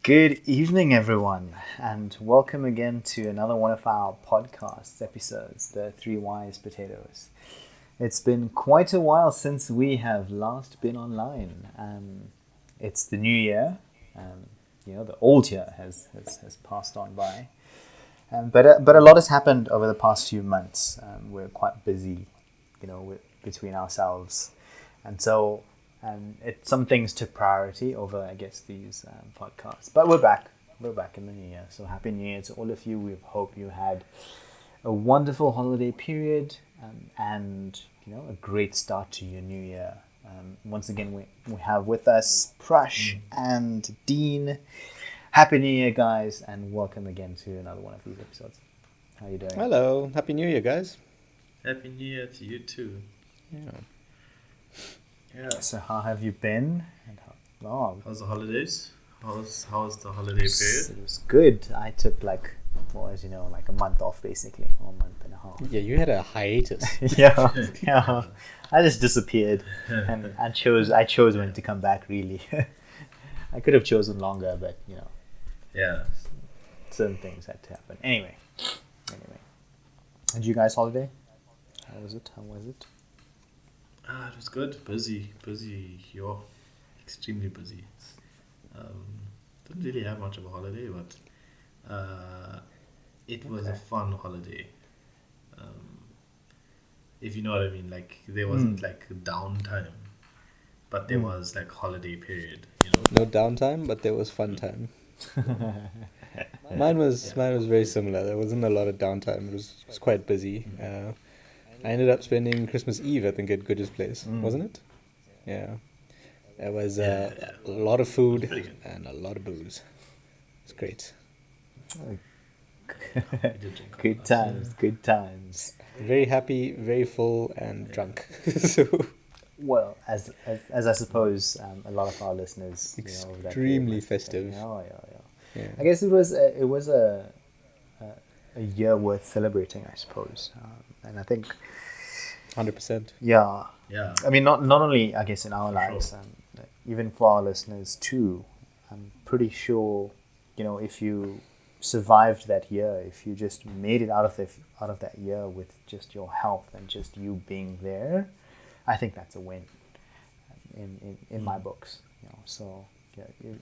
Good evening, everyone, and welcome again to another one of our podcast episodes, the Three Wise Potatoes. It's been quite a while since we have last been online. It's the new year. The old year has passed on by. But a lot has happened over the past few months. We're quite busy, between ourselves, and so some things took priority over, I guess, these podcasts. But we're back. We're back in the new year. So happy New Year to all of you. We hope you had a wonderful holiday period and a great start to your new year. Once again, we have with us Prash and Dean. Happy New Year, guys, and welcome again to another one of these episodes. How are you doing? Hello. Happy New Year, guys. Happy New Year to you too. Yeah. So how have you been? And how's the holidays? How's the holiday period? It was good. I took as you know, like a month off basically, or a month and a half. Yeah, you had a hiatus. yeah. I just disappeared, and I chose when to come back. Really, I could have chosen longer, but Yeah. certain things had to happen. Anyway, did you guys holiday? How was it? It was good. Busy. You're extremely busy. Didn't really have much of a holiday, but it was a fun holiday. If you know what I mean, like there wasn't like downtime, but there was like holiday period. No downtime, but there was fun time. Mine was very similar. There wasn't a lot of downtime. It was quite busy. I ended up spending Christmas Eve, I think, at Good's place, wasn't it? Yeah. There was a lot of food and a lot of booze. It's great. Good times. Very happy, very full, and drunk. So Well, as I suppose a lot of our listeners, extremely festive. Yeah. I guess it was a year worth celebrating, I suppose, and I think 100%. Yeah. I mean, not only I guess in our lives, sure. Even for our listeners too. I'm pretty sure, if you survived that year, if you just made it out of that year with just your health and just you being there, I think that's a win. In my books, So you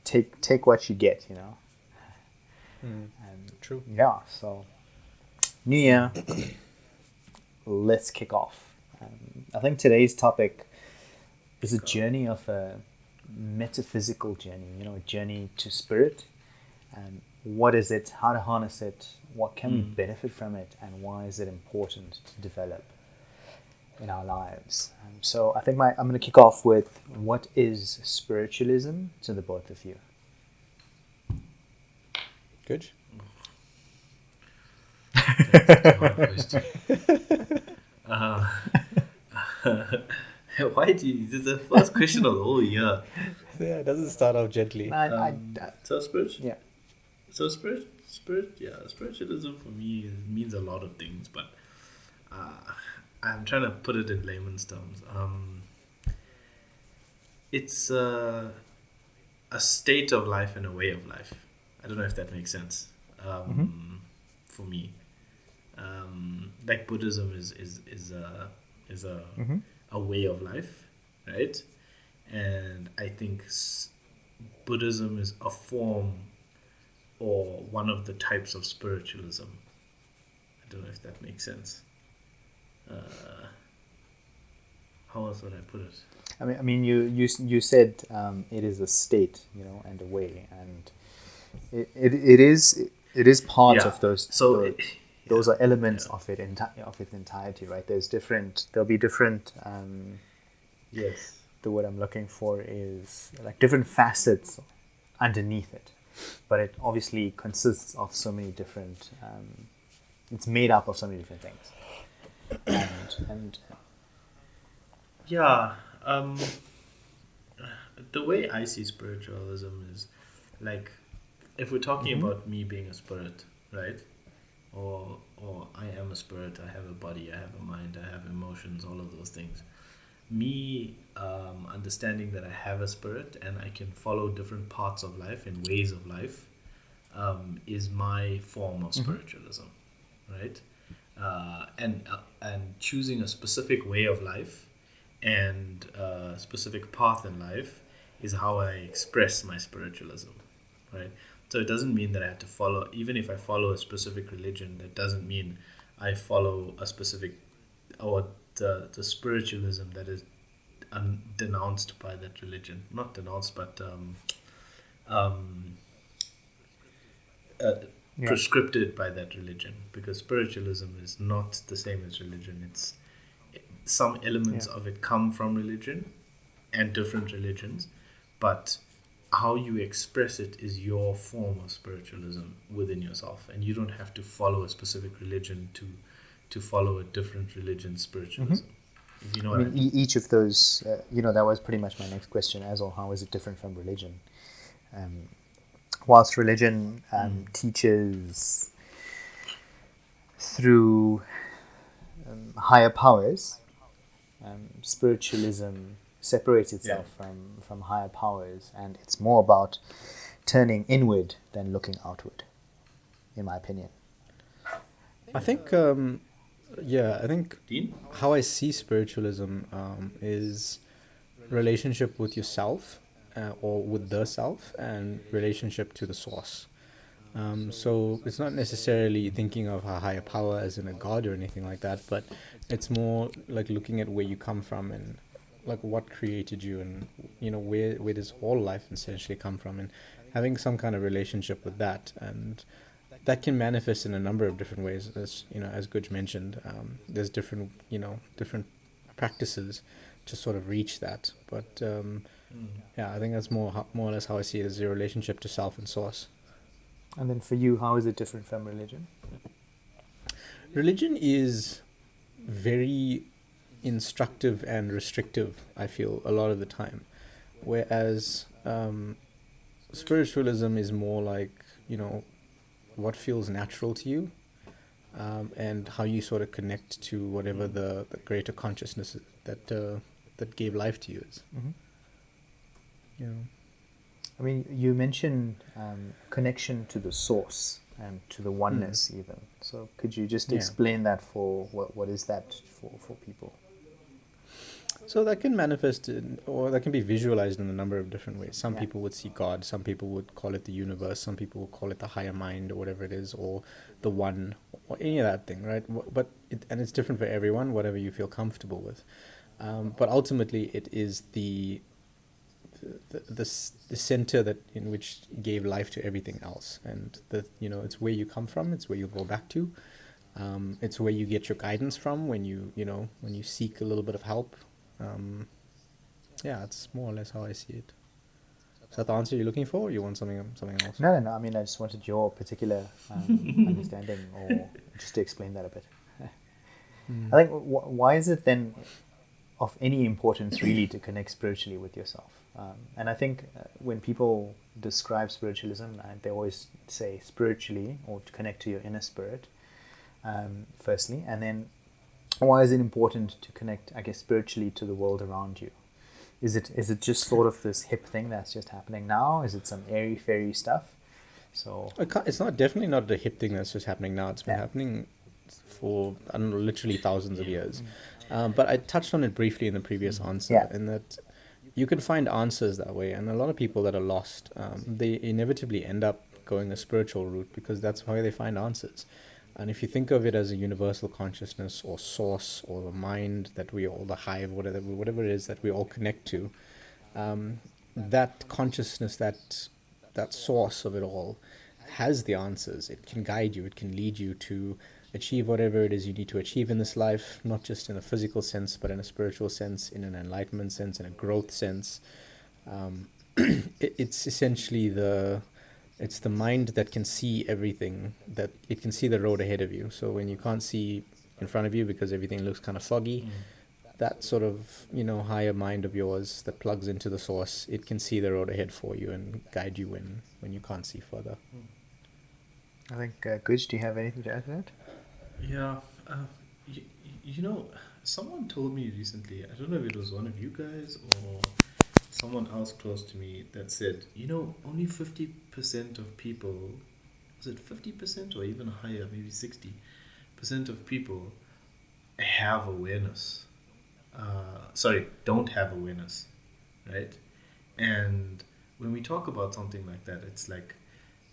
take what you get, And True. Yeah. So New Year. Let's kick off. I think today's topic is a journey of a metaphysical journey, a journey to spirit. And what is it? How to harness it? What can we benefit from it? And why is it important to develop in our lives? So I think I'm going to kick off with, what is spiritualism to the both of you? Good. That's a hard question. Why do you? This is the first question of the whole year. Yeah, it doesn't start off gently. Spiritualism for me means a lot of things, but I'm trying to put it in layman's terms. It's a state of life and a way of life. I don't know if that makes sense. For me, like Buddhism is a way of life, right? And I think Buddhism is a form or one of the types of spiritualism. I don't know if that makes sense. How else would I put it? I mean, you said it is a state, and a way, and it is part of those. So those are elements of it of its entirety, right? There'll be different. Yes. The word I'm looking for is like different facets underneath it, but it obviously consists of so many different. It's made up of so many different things, and yeah. The way I see spiritualism is like, if we're talking about me being a spirit, right? Or I am a spirit, I have a body, I have a mind, I have emotions, all of those things. me understanding that I have a spirit and I can follow different parts of life and ways of life is my form of spiritualism, right? And choosing a specific way of life and a specific path in life is how I express my spiritualism, right? So it doesn't mean that I have to follow, even if I follow a specific religion, that doesn't mean I follow a specific, or the spiritualism that is denounced by that religion. Not denounced, but um, prescripted by that religion, because spiritualism is not the same as religion. It's some elements of it come from religion and different religions, but how you express it is your form of spiritualism within yourself, and you don't have to follow a specific religion to follow a different religion's spiritualism. If you know what I mean. Each of those, that was pretty much my next question as well. How is it different from religion? Whilst religion teaches through higher powers, spiritualism separates itself from higher powers, and it's more about turning inward than looking outward, in my opinion. I think, I think Dean? how I see spiritualism is relationship with yourself or with the self, and relationship to the source. So it's not necessarily thinking of a higher power as in a god or anything like that, but it's more like looking at where you come from and like what created you, and where does all life essentially come from, and having some kind of relationship with that. And that can manifest in a number of different ways, as Guj mentioned. There's different practices to sort of reach that, but I think that's more or less how I see it, as a relationship to self and source. And then for you, how is it different from religion? Religion is very instructive and restrictive, I feel, a lot of the time, whereas spiritualism is more like, what feels natural to you, and how you sort of connect to whatever the greater consciousness that gave life to you is. I mean, you mentioned connection to the source and to the oneness even. So could you just explain that for what is that for people? So that can manifest or that can be visualized in a number of different ways. Some people would see God, some people would call it the universe, some people would call it the higher mind or whatever it is, or the one, or any of that thing, right? But it's different for everyone, whatever you feel comfortable with. But ultimately, it is the center that in which gave life to everything else, and it's where you come from, it's where you go back to, it's where you get your guidance from when you seek a little bit of help. It's more or less how I see it. Is that the answer you're looking for, or you want something else? No. I mean, I just wanted your particular understanding, or just to explain that a bit. I think, why is it then of any importance really to connect spiritually with yourself? And I think when people describe spiritualism, they always say spiritually, or to connect to your inner spirit, firstly, and then why is it important to connect, I guess, spiritually to the world around you? Is it just sort of this hip thing that's just happening now? Is it some airy-fairy stuff? So it's definitely not the hip thing that's just happening now. It's been happening for, I don't know, literally thousands of years. But I touched on it briefly in the previous answer, in that you can find answers that way, and a lot of people that are lost, they inevitably end up going a spiritual route, because that's how they find answers. And if you think of it as a universal consciousness or source or the mind that we all, the hive, whatever it is that we all connect to, that consciousness, that source of it all has the answers. It can guide you, it can lead you to achieve whatever it is you need to achieve in this life, not just in a physical sense, but in a spiritual sense, in an enlightenment sense, in a growth sense. It's essentially it's the mind that can see everything, that it can see the road ahead of you. So when you can't see in front of you because everything looks kind of foggy, that sort of, higher mind of yours that plugs into the source, it can see the road ahead for you and guide you when you can't see further. I think, Guj, do you have anything to add to that? Yeah, someone told me recently, I don't know if it was one of you guys or someone else close to me that said, only 50% of people, was it 50% or even higher, maybe 60% of people have awareness. Don't have awareness, right? And when we talk about something like that, it's like,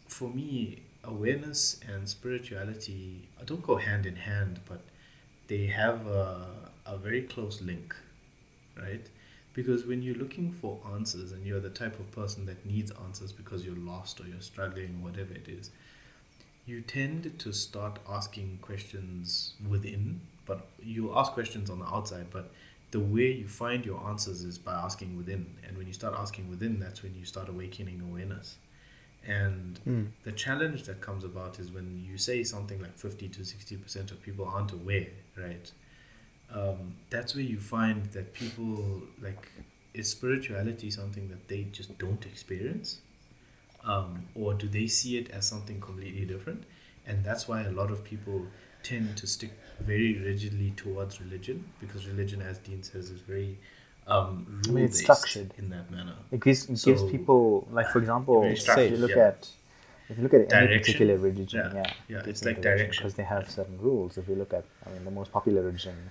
for me, awareness and spirituality don't go hand in hand, but they have a very close link, right? Because when you're looking for answers and you're the type of person that needs answers because you're lost or you're struggling, whatever it is, you tend to start asking questions within, but you ask questions on the outside, but the way you find your answers is by asking within. And when you start asking within, that's when you start awakening awareness. And the challenge that comes about is when you say something like 50 to 60% of people aren't aware, right? That's where you find that people, like, is spirituality something that they just don't experience? Or do they see it as something completely different? And that's why a lot of people tend to stick very rigidly towards religion, because religion, as Dean says, is very rule it's based structured in that manner. It gives people, like, for example, Very if structured, you look yeah. at any Direction. particular religion, Yeah, gives it's them like direction. because they have certain rules. If you look at, the most popular religion,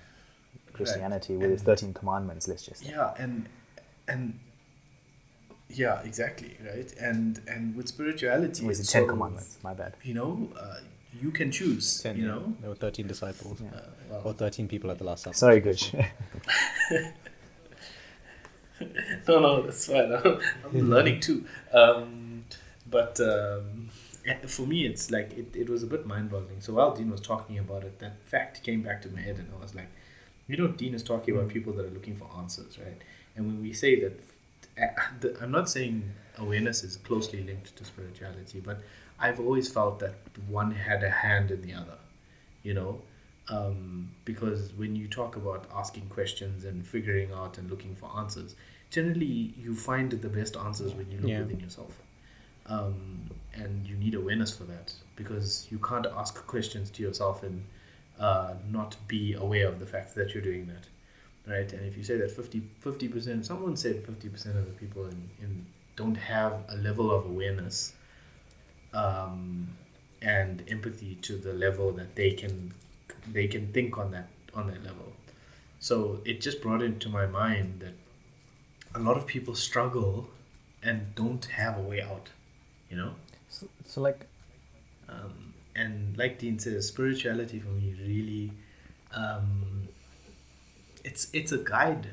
Christianity, with its And 13 commandments, let's just say. yeah, and yeah, exactly, right. And with spirituality, Or is it it's 10 sort of, commandments? My bad. you can choose. 10, yeah. There were 13 disciples. Yeah. Or 13 people at the Last Supper. Sorry, good. No, that's fine. I'm learning too. But for me, it's like it was a bit mind-boggling. So while Dean was talking about it, that fact came back to my head, and I was like, Dean is talking about people that are looking for answers, right? And when we say that, I'm not saying awareness is closely linked to spirituality, but I've always felt that one had a hand in the other, because when you talk about asking questions and figuring out and looking for answers, generally you find the best answers when you look within yourself. And you need awareness for that, because you can't ask questions to yourself and not be aware of the fact that you're doing that, right? And if you say that 50%, someone said 50% of the people in don't have a level of awareness and empathy to the level that they can think on that level. So it just brought into my mind that a lot of people struggle and don't have a way out, So like, and like Dean says, spirituality for me really, it's a guide,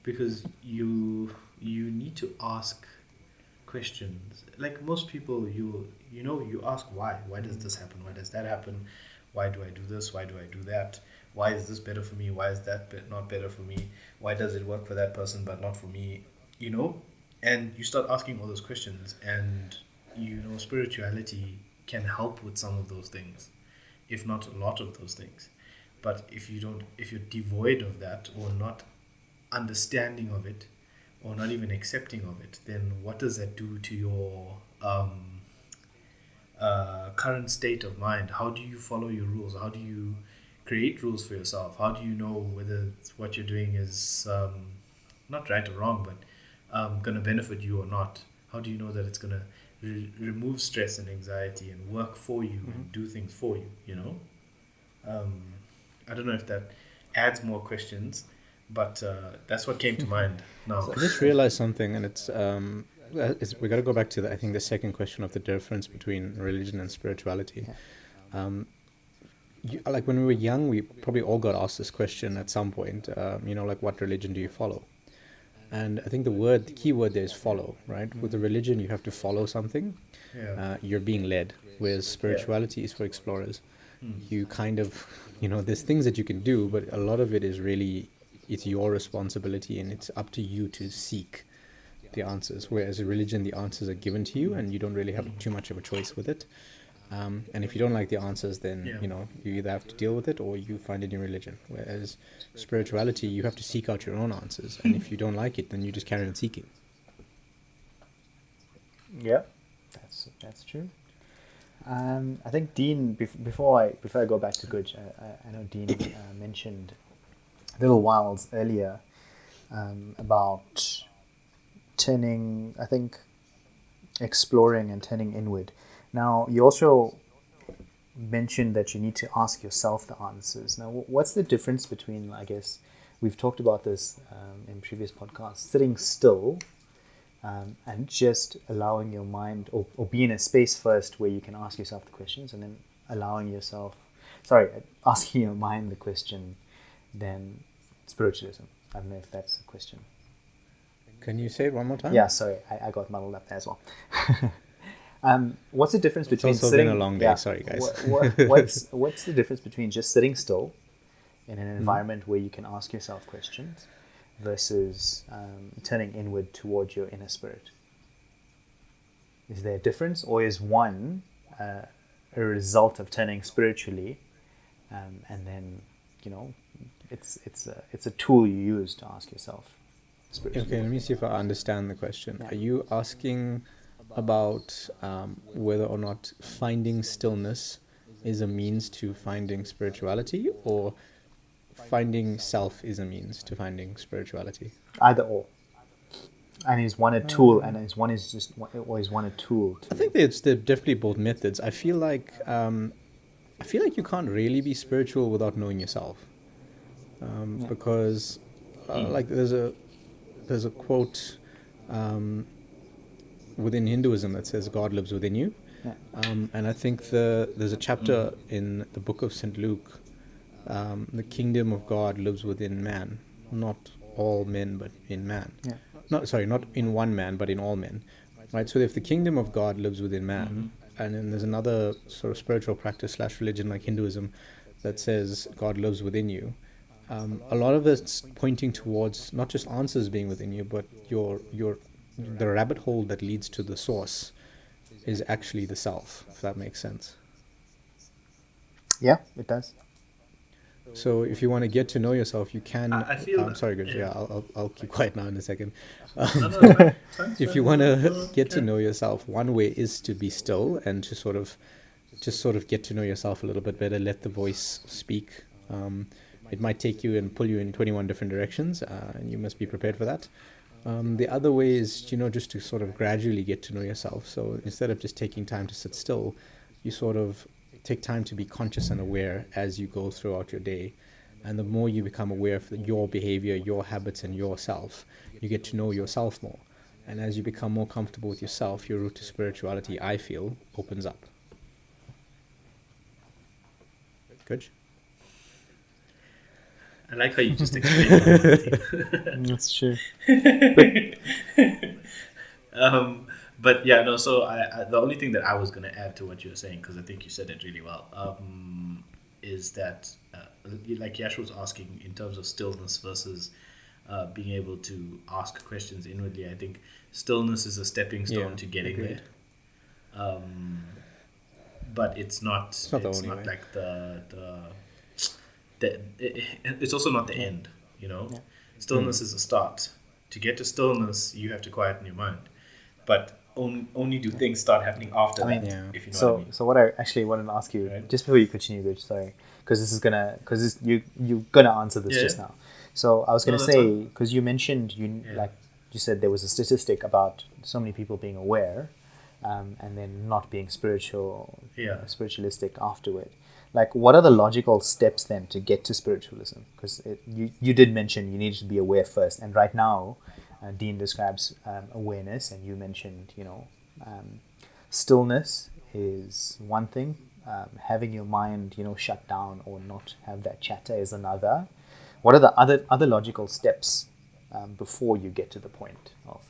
because you need to ask questions. Like most people, you ask why does this happen, why does that happen, why do I do this, why do I do that, why is this better for me, why is that not better for me, why does it work for that person but not for me, and you start asking all those questions, and spirituality can help with some of those things, if not a lot of those things. But if you're devoid of that, or not understanding of it, or not even accepting of it, then what does that do to your current state of mind? How do you follow your rules? How do you create rules for yourself? How do you know whether what you're doing is not right or wrong, but going to benefit you or not? How do you know that it's going to remove stress and anxiety and work for you and do things for you, I don't know if that adds more questions, but that's what came to mind now. So I just realized something, and we got to go back to I think the second question of the difference between religion and spirituality. Like when we were young, we probably all got asked this question at some point, like, what religion do you follow? And I think the key word there is follow, right? With the religion, you have to follow something. You're being led, whereas spirituality is for explorers. You kind of, there's things that you can do, but a lot of it is really, it's your responsibility, and it's up to you to seek the answers. Whereas religion, the answers are given to you, and you don't really have too much of a choice with it. And if you don't like the answers, then you either have to deal with it or you find a new religion. Whereas spirituality, you have to seek out your own answers, and if you don't like it, then you just carry on seeking. Yeah, that's true. I think Dean. Before I go back to Guj, I know Dean mentioned a little whiles earlier about turning. I think exploring and turning inward. Now you also mentioned that you need to ask yourself the answers. Now, what's the difference between? I guess we've talked about this in previous podcasts. Sitting still. And just allowing your mind or be in a space first where you can ask yourself the questions and then asking your mind the question, then spiritualism. I don't know if that's a question. Can you say it one more time? Yeah, sorry, I got muddled up there as well. What's the difference between also sitting... been a long day, sorry guys. What's the difference between just sitting still in an environment where you can ask yourself questions versus turning inward towards your inner spirit? Is there a difference, or is one a result of turning spiritually, and then it's a tool you use to ask yourself spiritually? Okay, let me see if I understand the question. Yeah. Are you asking about whether or not finding stillness is a means to finding spirituality, or finding self is a means to finding spirituality? Either or. And is one a tool, and is one a tool? I think they're definitely both methods. I feel like you can't really be spiritual without knowing yourself, because like there's a quote within Hinduism that says God lives within you, and I think there's a chapter in the book of St. Luke. The kingdom of God lives within man, not all men, but in man. Yeah. Not in one man, but in all men. Right. So if the kingdom of God lives within man, and then there's another sort of spiritual practice / religion like Hinduism that says God lives within you, a lot of it's pointing towards not just answers being within you, but the rabbit hole that leads to the source is actually the self. If that makes sense. Yeah, it does. So if you want to get to know yourself, you can... I feel... I'm sorry, Guj. Yeah, I'll keep quiet now in a second. No, If you want to get to know yourself, one way is to be still and to sort of get to know yourself a little bit better, let the voice speak. It might take you and pull you in 21 different directions, and you must be prepared for that. The other way is, just to sort of gradually get to know yourself. So instead of just taking time to sit still, you sort of take time to be conscious and aware as you go throughout your day. And the more you become aware of your behavior, your habits, and yourself, you get to know yourself more. And as you become more comfortable with yourself, your route to spirituality, I feel, opens up. Good? I like how you just explained it. That's true. But yeah, no. So I the only thing that I was going to add to what you were saying, because I think you said it really well, is that like Yash was asking in terms of stillness versus being able to ask questions inwardly. I think stillness is a stepping stone to getting agreed. there. But it's not. It's not the only way. Like it's also not the end. Yeah. Stillness is a start. To get to stillness, you have to quieten your mind. But only do things start happening after that. Yeah. If you know what I mean. So what I actually wanted to ask you, Right. just before you continue, Rich, sorry, because you're gonna answer this just now. So I was gonna that's say, because you mentioned like you said there was a statistic about so many people being aware, and then not being spiritualistic afterward. Like, what are the logical steps then to get to spiritualism? Because you did mention you needed to be aware first, and right now, Dean describes awareness, and you mentioned stillness is one thing. Having your mind shut down or not have that chatter is another. What are the other logical steps before you get to the point of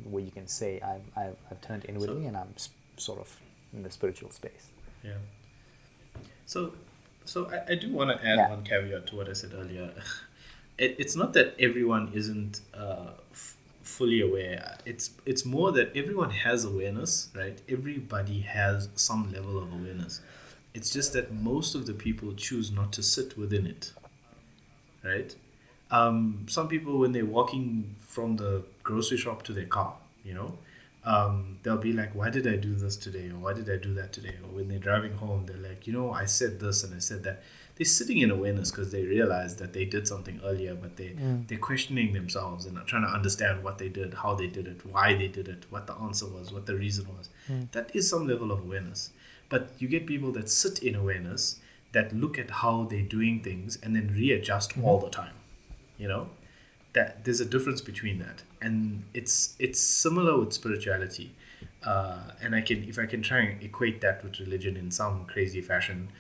where you can say I've turned inwardly and I'm sort of in the spiritual space? Yeah. So I do want to add one caveat to what I said earlier. It's not that everyone isn't fully aware. It's more that everyone has awareness, right? Everybody has some level of awareness. It's just that most of the people choose not to sit within it, right? Some people, when they're walking from the grocery shop to their car, they'll be like, why did I do this today? Or why did I do that today? Or when they're driving home, they're like, I said this and I said that. They're sitting in awareness because they realize that they did something earlier, but they're questioning themselves and are trying to understand what they did, how they did it, why they did it, what the answer was, what the reason was. That is some level of awareness. But you get people that sit in awareness, that look at how they're doing things and then readjust all the time. That there's a difference between that, and it's similar with spirituality, and if I can try and equate that with religion in some crazy fashion,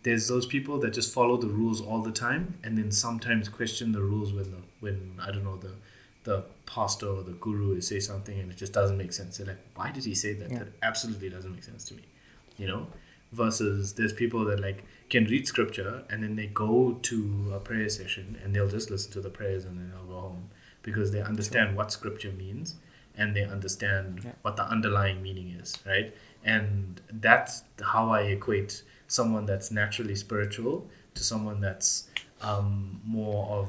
there's those people that just follow the rules all the time and then sometimes question the rules when I don't know, the pastor or the guru say something and it just doesn't make sense. They're like, why did he say that? That absolutely doesn't make sense to me, versus there's people that like can read scripture and then they go to a prayer session and they'll just listen to the prayers and then they'll go home because they understand what scripture means and they understand what the underlying meaning is, right? And that's how I equate someone that's naturally spiritual to someone that's more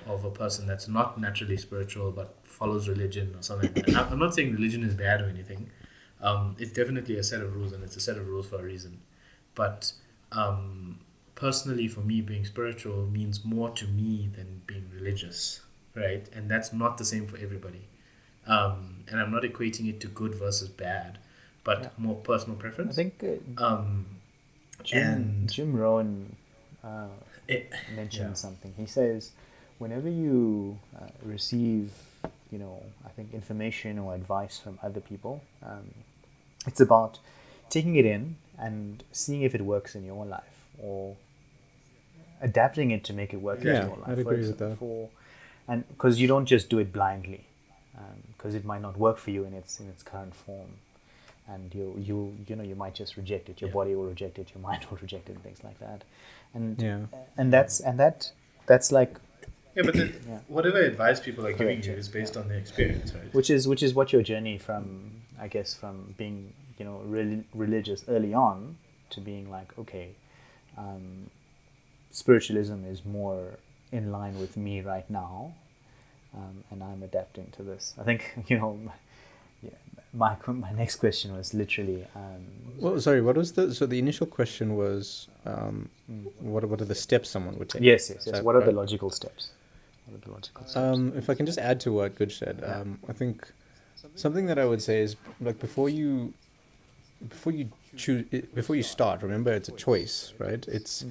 of a person that's not naturally spiritual but follows religion or something like that. I'm not saying religion is bad or anything. It's definitely a set of rules, and it's a set of rules for a reason. But personally, for me, being spiritual means more to me than being religious, right? And that's not the same for everybody. And I'm not equating it to good versus bad, but more personal preference. I think Jim Rohn mentioned something. He says, whenever you receive, I think information or advice from other people, it's about taking it in and seeing if it works in your life or adapting it to make it work in your life. I'd agree with that. And because you don't just do it blindly, because it might not work for you in its current form, and you might just reject it. Your body will reject it. Your mind will reject it, and things like that. And that's like. Yeah, but whatever advice people are giving you is based on their experience, right? Which is what your journey from being religious early on to being like, okay, spiritualism is more in line with me right now, and I'm adapting to this. I think my next question was literally. Well, sorry. What was the initial question was? What are the steps someone would take? Yes. What are the logical steps? If I can just add to what Good said, I think something that I would say is like before you start, remember it's a choice, right? It's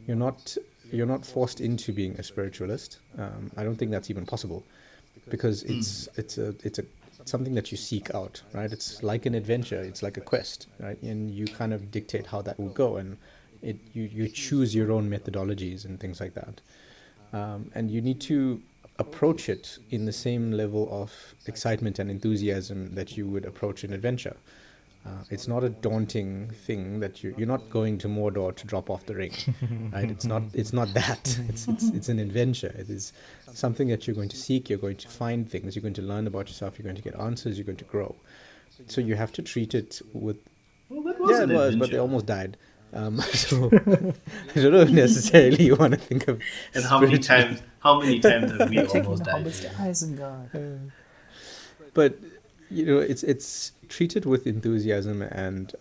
you're not forced into being a spiritualist. I don't think that's even possible because it's something that you seek out, right? It's like an adventure, it's like a quest, right? And you kind of dictate how that will go, and you choose your own methodologies and things like that. And you need to approach it in the same level of excitement and enthusiasm that you would approach an adventure. It's not a daunting thing that you're not going to Mordor to drop off the ring, right? It's not that. It's an adventure. It is something that you're going to seek. You're going to find things. You're going to learn about yourself. You're going to get answers. You're going to grow. So you have to treat it with. Well, that was an adventure. But they almost died. So I don't know if necessarily you want to think of. And how many times have we almost died? But it's treated with enthusiasm and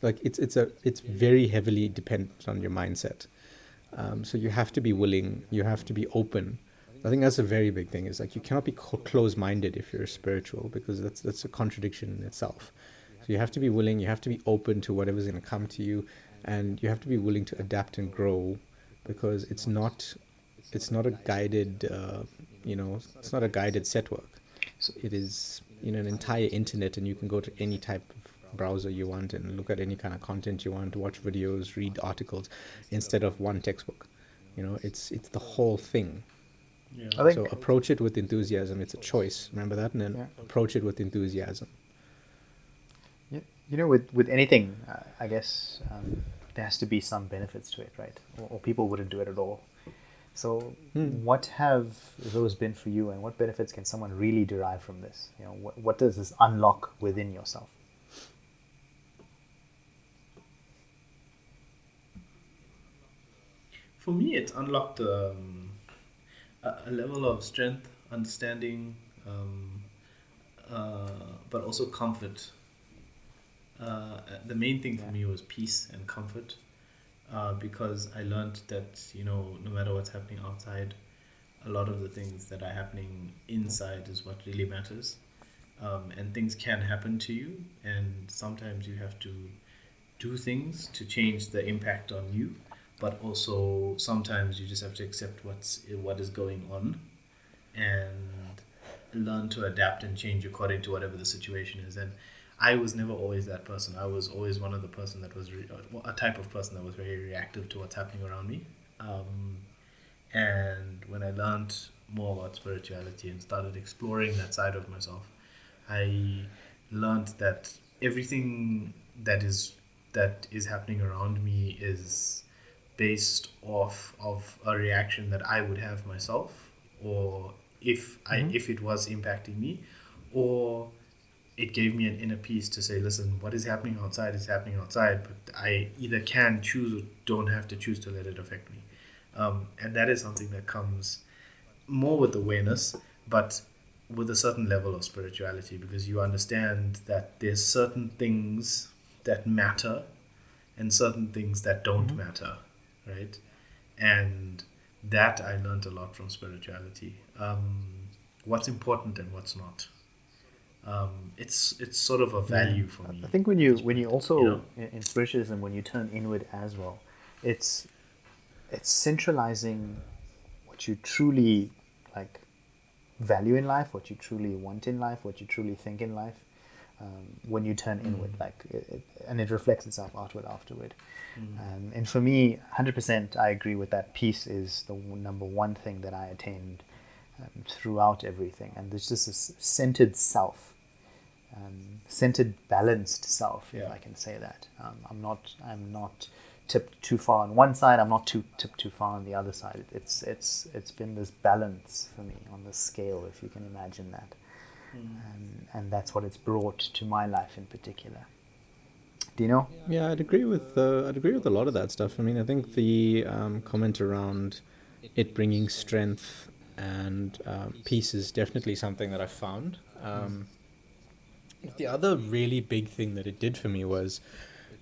it's very heavily dependent on your mindset. So you have to be willing. You have to be open. I think that's a very big thing. Is like you cannot be close-minded if you're spiritual, because that's a contradiction in itself. So you have to be willing. You have to be open to whatever's going to come to you. And you have to be willing to adapt and grow, because it's not a guided it's not a guided set work. So it is an entire internet, and you can go to any type of browser you want and look at any kind of content you want, watch videos, read articles, instead of one textbook. It's the whole thing. So approach it with enthusiasm. It's a choice, remember that, and then approach it with enthusiasm. With anything, I guess there has to be some benefits to it, right? Or people wouldn't do it at all. So what have those been for you, and what benefits can someone really derive from this? What does this unlock within yourself? For me, it's unlocked a level of strength, understanding, but also comfort. The main thing for me was peace and comfort, because I learned that, no matter what's happening outside, a lot of the things that are happening inside is what really matters. And things can happen to you, and sometimes you have to do things to change the impact on you, but also sometimes you just have to accept what is going on and learn to adapt and change according to whatever the situation is. And I was never always that person. I was always one of the person that was a type of person that was very reactive to what's happening around me. And when I learned more about spirituality and started exploring that side of myself, I learned that everything that is happening around me is based off of a reaction that I would have myself, or if it was impacting me, or it gave me an inner peace to say, listen, what is happening outside is happening outside, but I either can choose or don't have to choose to let it affect me. And that is something that comes more with awareness, but with a certain level of spirituality, because you understand that there's certain things that matter and certain things that don't matter, right? And that I learned a lot from spirituality. What's important and what's not. It's sort of a value for me. I think when you also in spiritualism, when you turn inward as well, it's centralizing what you truly like value in life, what you truly want in life, what you truly think in life. When you turn inward, and it reflects itself outward afterward. And for me, 100%, I agree with that. Peace is the number one thing that I attained throughout everything, and there's just this centered self, centered, balanced self, if I can say that. I'm not tipped too far on one side. I'm not tipped too far on the other side. It's been this balance for me on the scale, if you can imagine that. And that's what it's brought to my life in particular. Do you know? Yeah, I'd agree with a lot of that stuff. I mean, I think the comment around it bringing strength and peace is definitely something that I found. The other really big thing that it did for me was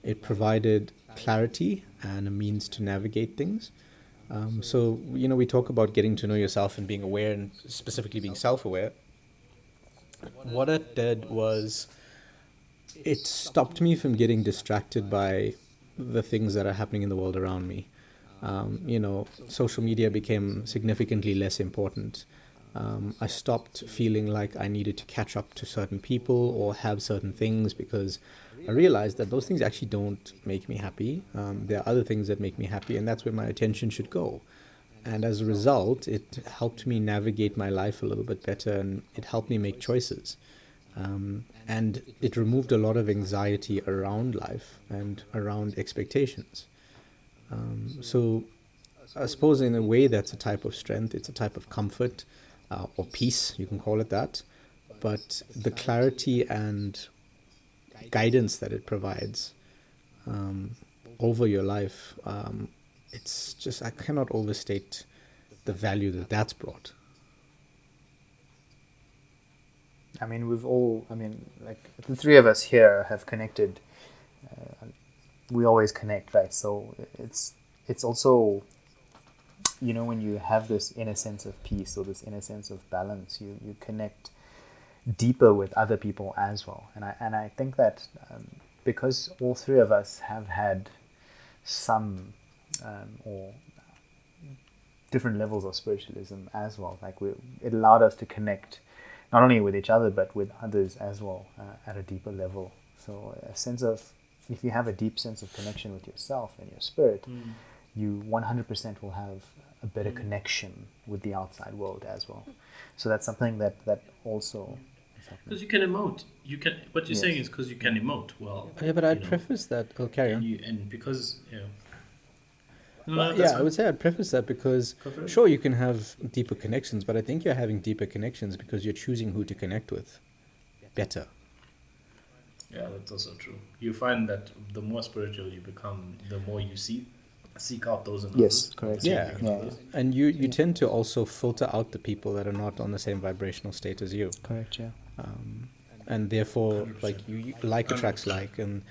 it provided clarity and a means to navigate things. So, we talk about getting to know yourself and being aware, and specifically being self-aware. What it did was it stopped me from getting distracted by the things that are happening in the world around me. Social media became significantly less important. I stopped feeling like I needed to catch up to certain people or have certain things, because I realized that those things actually don't make me happy. There are other things that make me happy, and that's where my attention should go. And as a result, it helped me navigate my life a little bit better, and it helped me make choices. And it removed a lot of anxiety around life and around expectations. So I suppose in a way that's a type of strength, it's a type of comfort, or peace, you can call it that. But the clarity and guidance that it provides over your life, it's just, I cannot overstate the value that that's brought. I mean, like the three of us here have connected. We always connect, right? So it's also, when you have this inner sense of peace or this inner sense of balance, you connect deeper with other people as well. And I think that because all three of us have had some or different levels of spiritualism as well, like it allowed us to connect not only with each other but with others as well at a deeper level. So a sense of, if you have a deep sense of connection with yourself and your spirit, you 100% will have a better connection with the outside world as well. So that's something that also is happening. Because you can emote. What you're saying is because you can emote well. Yeah, but I'd preface that. Oh, carry on. And because I would say I'd preface that because sure, you can have deeper connections, but I think you're having deeper connections because you're choosing who to connect with better. Yeah, that's also true. You find that the more spiritual you become, the more you seek out those in others. Yes, correct. Yeah. And you tend to also filter out the people that are not on the same vibrational state as you. Correct, yeah. and therefore 100%. like you like attracts like, and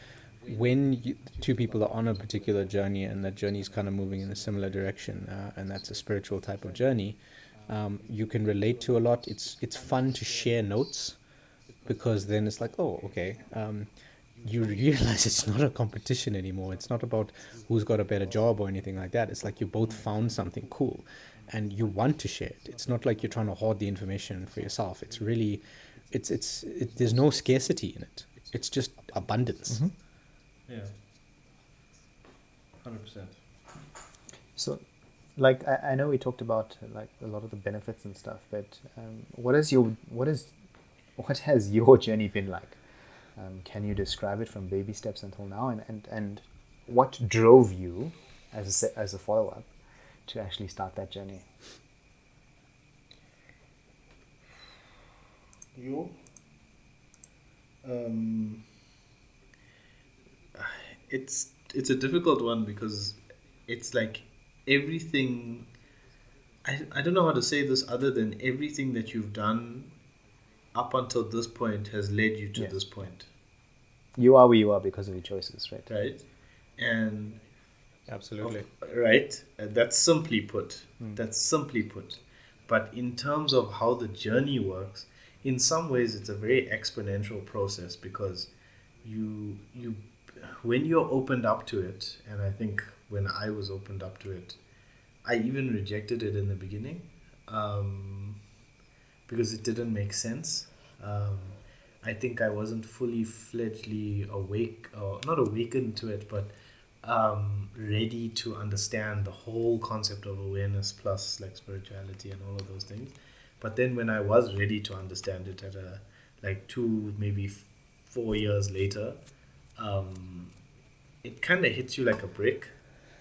when two people are on a particular journey and that journey is kind of moving in a similar direction, and that's a spiritual type of journey, you can relate to a lot. It's fun to share notes, because then it's like, oh, okay, you realize it's not a competition anymore. It's not about who's got a better job or anything like that. It's like you both found something cool and you want to share it. It's not like you're trying to hoard the information for yourself. It's really, there's no scarcity in it. It's just abundance. Yeah. 100%. So, like, I know we talked about like a lot of the benefits and stuff, but what has your journey been like? Can you describe it from baby steps until now, and what drove you as a follow up to actually start that journey? It's a difficult one because it's like everything. I don't know how to say this other than everything that you've done up until this point has led you to this point. You are where you are because of your choices, right? Right, and Absolutely. right. That's simply put. That's simply put. But in terms of how the journey works, in some ways it's a very exponential process, because you when you're opened up to it, and I think when I was opened up to it, I even rejected it in the beginning, because it didn't make sense. I think I wasn't fully fledgedly awake, or not awakened to it, but ready to understand the whole concept of awareness plus like spirituality and all of those things. But then when I was ready to understand it at like 2, maybe 4 years later, it kind of hits you like a brick,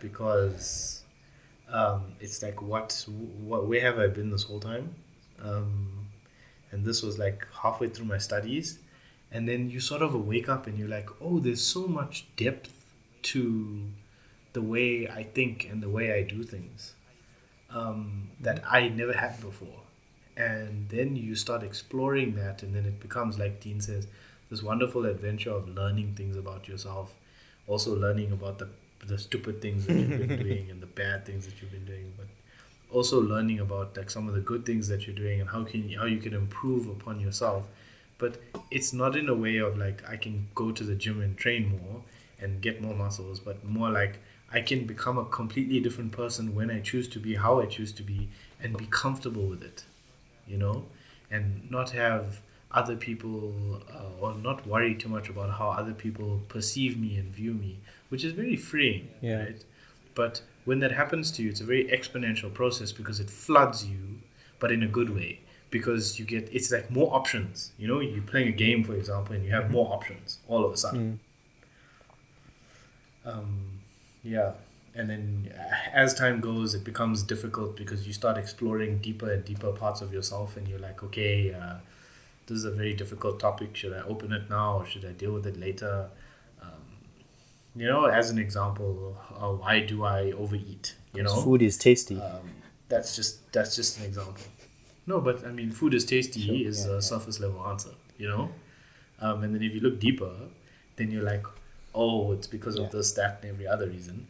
because it's like where have I been this whole time? And this was like halfway through my studies, and then you sort of wake up and you're like, oh, there's so much depth to the way I think and the way I do things, that I never had before. And then you start exploring that, and then it becomes, like Dean says, this wonderful adventure of learning things about yourself, also learning about the stupid things that you've been doing and the bad things that you've been doing, but also learning about like some of the good things that you're doing and how you can improve upon yourself. But it's not in a way of like I can go to the gym and train more and get more muscles, but more like I can become a completely different person when I choose to be, how I choose to be, and be comfortable with it, and not have other people or not worry too much about how other people perceive me and view me, which is very freeing, right? But when that happens to you, it's a very exponential process, because it floods you, but in a good way, because it's like more options. You're playing a game, for example, and you have more options all of a sudden. And then as time goes, it becomes difficult, because you start exploring deeper and deeper parts of yourself, and you're like, okay, this is a very difficult topic. Should I open it now, or should I deal with it later? As an example, why do I overeat? Food is tasty. That's just an example. No, but I mean, food is tasty is a surface level answer, and then if you look deeper, then you're like, oh, it's because of this, that, and every other reason.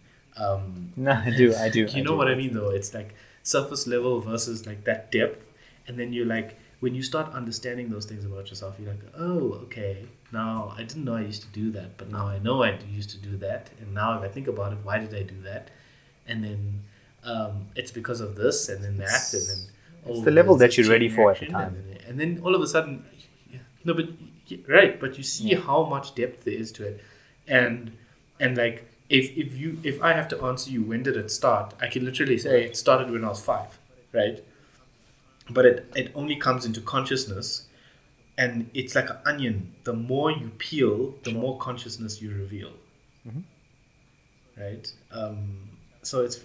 No, I do. You know what I mean, though? It's like surface level versus like that depth, and then you're like, when you start understanding those things about yourself, you're like, oh, okay, now I didn't know I used to do that, but now I know I used to do that, and now if I think about it, why did I do that? And then it's because of this, and then that, and then it's the level that you're ready for at the time. And then all of a sudden, but you see how much depth there is to it, and like if I have to answer you, when did it start? I can literally say it started when I was 5, right? But it only comes into consciousness, and it's like an onion. The more you peel, the more consciousness you reveal. Right? So it's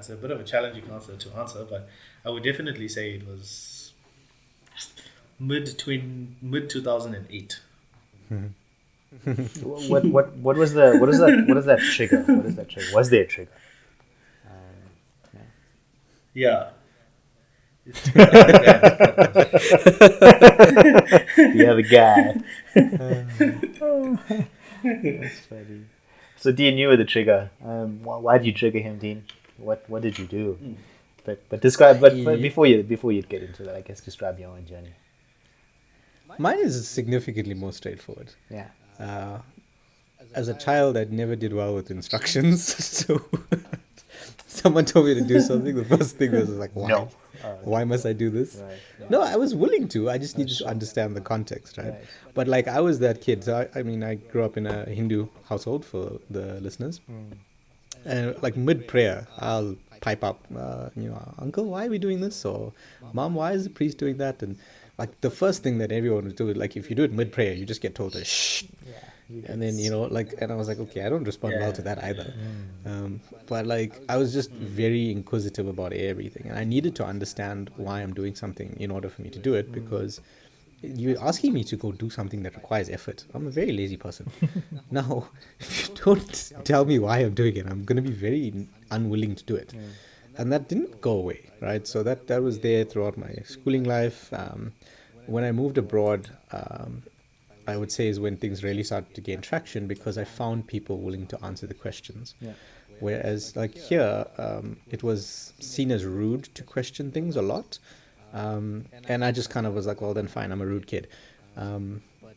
a bit of a challenging answer to answer, but I would definitely say it was mid 2008. What is that trigger? What is that trigger? Was there a trigger? It's too bad. The other guy. That's funny. So Dean, you were the trigger. Why did you trigger him, Dean? What did you do? But describe. But before you get into that, I guess describe your own journey. Mine is significantly more straightforward. Yeah. As a child, I never did well with instructions, so someone told me to do something. The first thing was like, why? No. Why must I do this? Right. No, I was willing to. I just needed to understand the context, right? But like, I was that kid. So I mean, I grew up in a Hindu household, for the listeners. And like mid prayer, I'll pipe up, Uncle, why are we doing this? Or Mom, why is the priest doing that? And like the first thing that everyone would do, like if you do it mid prayer, you just get told to shh. And then, and I was like, okay, I don't respond well to that either. But like, I was just very inquisitive about everything. And I needed to understand why I'm doing something in order for me to do it, because you're asking me to go do something that requires effort. I'm a very lazy person. Now, if you don't tell me why I'm doing it, I'm going to be very unwilling to do it. And that didn't go away, right? So that was there throughout my schooling life. When I moved abroad, I would say is when things really started to gain traction, because I found people willing to answer the questions. Whereas like here, it was seen as rude to question things a lot. And I just kind of was like, well, then fine, I'm a rude kid.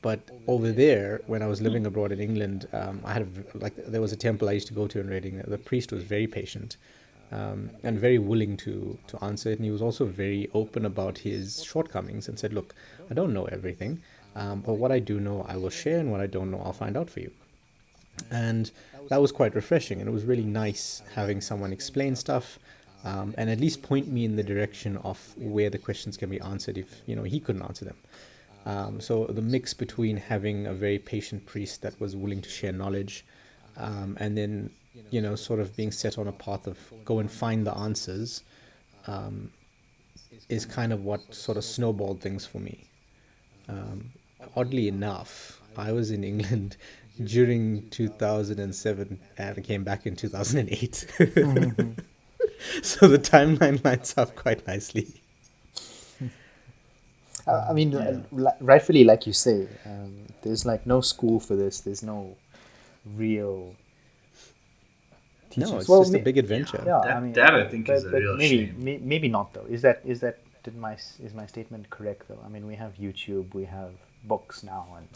But over there, when I was living abroad in England, there was a temple I used to go to in Reading. The priest was very patient, and very willing to answer it. And he was also very open about his shortcomings and said, look, I don't know everything, but what I do know, I will share, and what I don't know, I'll find out for you. And that was quite refreshing, and it was really nice having someone explain stuff, and at least point me in the direction of where the questions can be answered if he couldn't answer them. So the mix between having a very patient priest that was willing to share knowledge, and then sort of being set on a path of go and find the answers, is kind of what sort of snowballed things for me. Oddly enough, I was in England during 2007 and I came back in 2008. So the timeline lines up quite nicely. I mean, rightfully, like you say, there's like no school for this. There's no real teaching. No, it's just a big adventure. Yeah, that I think is a real shame. Maybe not though. Is my statement correct though? I mean, we have YouTube, we have books now, and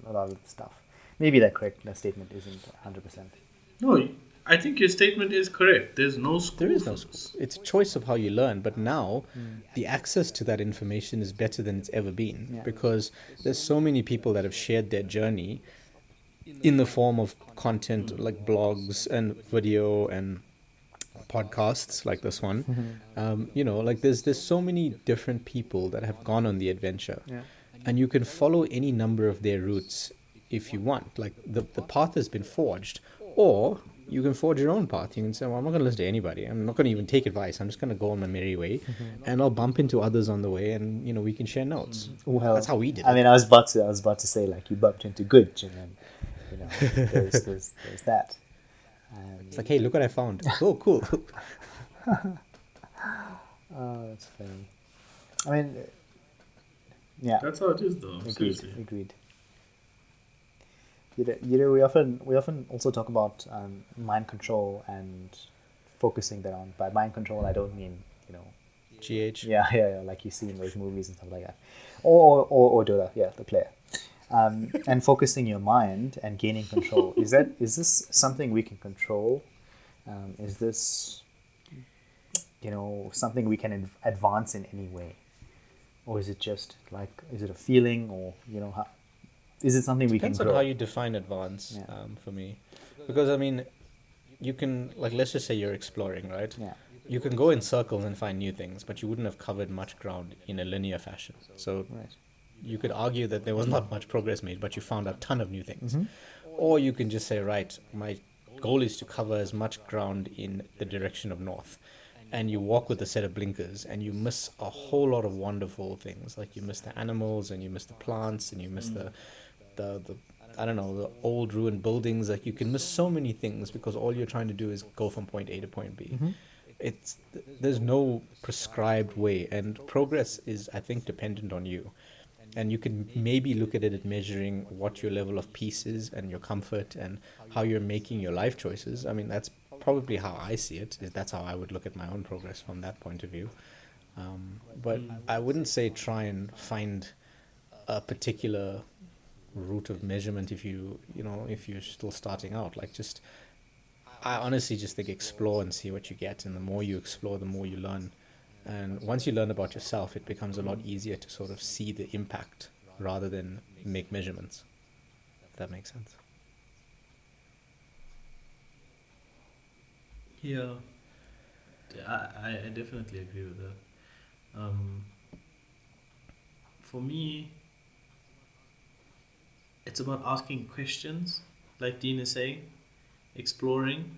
a lot of stuff. Maybe that statement isn't 100%. No, I think your statement is correct. There's no school. There is no school. It's a choice of how you learn. But now, the access to that information is better than it's ever been, because there's so many people that have shared their journey in the form of content like blogs and video and podcasts like this one. There's so many different people that have gone on the adventure, and you can follow any number of their routes if you want. Like the path has been forged, or you can forge your own path. You can say, well, I'm not going to listen to anybody. I'm not going to even take advice. I'm just going to go on my merry way, and I'll bump into others on the way, and we can share notes. Well, that's how we did it. I mean, I was about to say, like, you bumped into Good, and then there's that. It's like, hey, look what I found. Oh, cool. Oh, that's funny. I mean, yeah. That's how it is, though. Agreed. We often also talk about mind control and focusing that on. By mind control, I don't mean GH. Yeah, like you see in those movies and stuff like that, or Dota, the player. And focusing your mind and gaining control. Is this something we can control? Is this something we can advance in any way, or is it just like, is it a feeling, or is it something we can grow? Depends on how you define advance. For me, because I mean, you can, like, let's just say you're exploring, right? Yeah. You can go in circles and find new things, but you wouldn't have covered much ground in a linear fashion. So you could argue that there was not much progress made, but you found a ton of new things. Or you can just say, right, my goal is to cover as much ground in the direction of north. And you walk with a set of blinkers, and you miss a whole lot of wonderful things. Like, you miss the animals, and you miss the plants, and you miss the I don't know, the old ruined buildings. Like, you can miss so many things because all you're trying to do is go from point A to point B. there's no prescribed way, and progress is, I think, dependent on you. And you can maybe look at it at measuring what your level of peace is and your comfort and how you're making your life choices. I mean, that's probably how I see it. Is That's how I would look at my own progress from that point of view. But I wouldn't say try and find a particular route of measurement if you're still starting out. Like, just, I honestly just think explore and see what you get, and the more you explore, the more you learn. And once you learn about yourself, it becomes a lot easier to sort of see the impact rather than make measurements. If that makes sense. Yeah, I definitely agree with that. Um, for me, it's about asking questions, like Dean is saying, exploring,